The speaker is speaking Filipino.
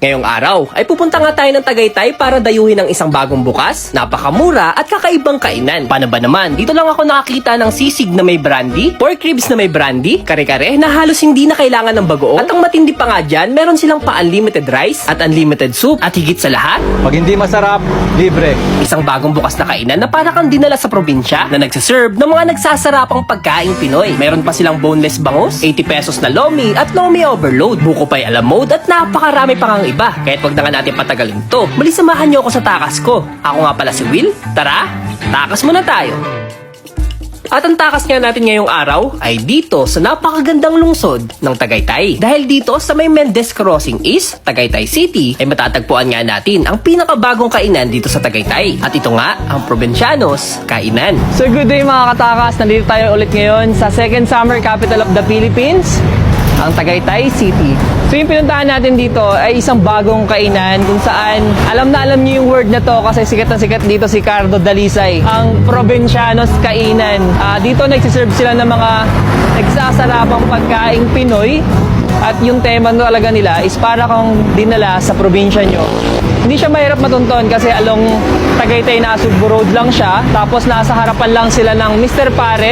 Ngayong araw ay pupunta nga tayo ng Tagaytay para dayuhin ang isang bagong bukas, napakamura at kakaibang kainan. Paano ba naman? Dito lang ako nakakita ng sisig na may brandy, pork ribs na may brandy, kare-kare na halos hindi na kailangan ng bagoong. At ang matindi pa nga dyan, meron silang pa-unlimited rice at unlimited soup. At higit sa lahat, Pag hindi masarap, libre. isang bagong bukas na kainan na para kang dinala sa probinsya na nagsaserve ng mga nagsasarapang pagkaing Pinoy. Meron pa silang boneless bangus, 80 pesos na lomi at lomi overload, buko pa'y alam mode at napakarami pa ngang iba. Kaya't wag na nga natin patagalin to. Mali samahan niyo ako sa takas ko. Ako nga pala si Will. Tara, takas muna tayo. At ang takas nga natin ngayong araw ay dito sa napakagandang lungsod ng Tagaytay. Dahil dito sa may Mendez Crossing East, Tagaytay City, ay matatagpuan nga natin ang pinakabagong kainan dito sa Tagaytay. At ito nga, ang Provincianos Kainan. So good day mga katakas, nandito tayo ulit ngayon sa second summer capital of the Philippines, ang Tagaytay City. So yung pinuntahan natin dito ay isang bagong kainan kung saan alam na alam niyo yung word na to kasi sikat na sikat dito si Cardo Dalisay, ang Provincianos Kainan. Dito nagsiserve sila ng mga nagsasarapang pagkaing Pinoy at yung tema talaga nila is para kang dinala sa probinsya nyo. Hindi siya mahirap matunton kasi along Tagaytay Nasugbu Road lang siya, tapos nasa harapan lang sila ng Mr. Pares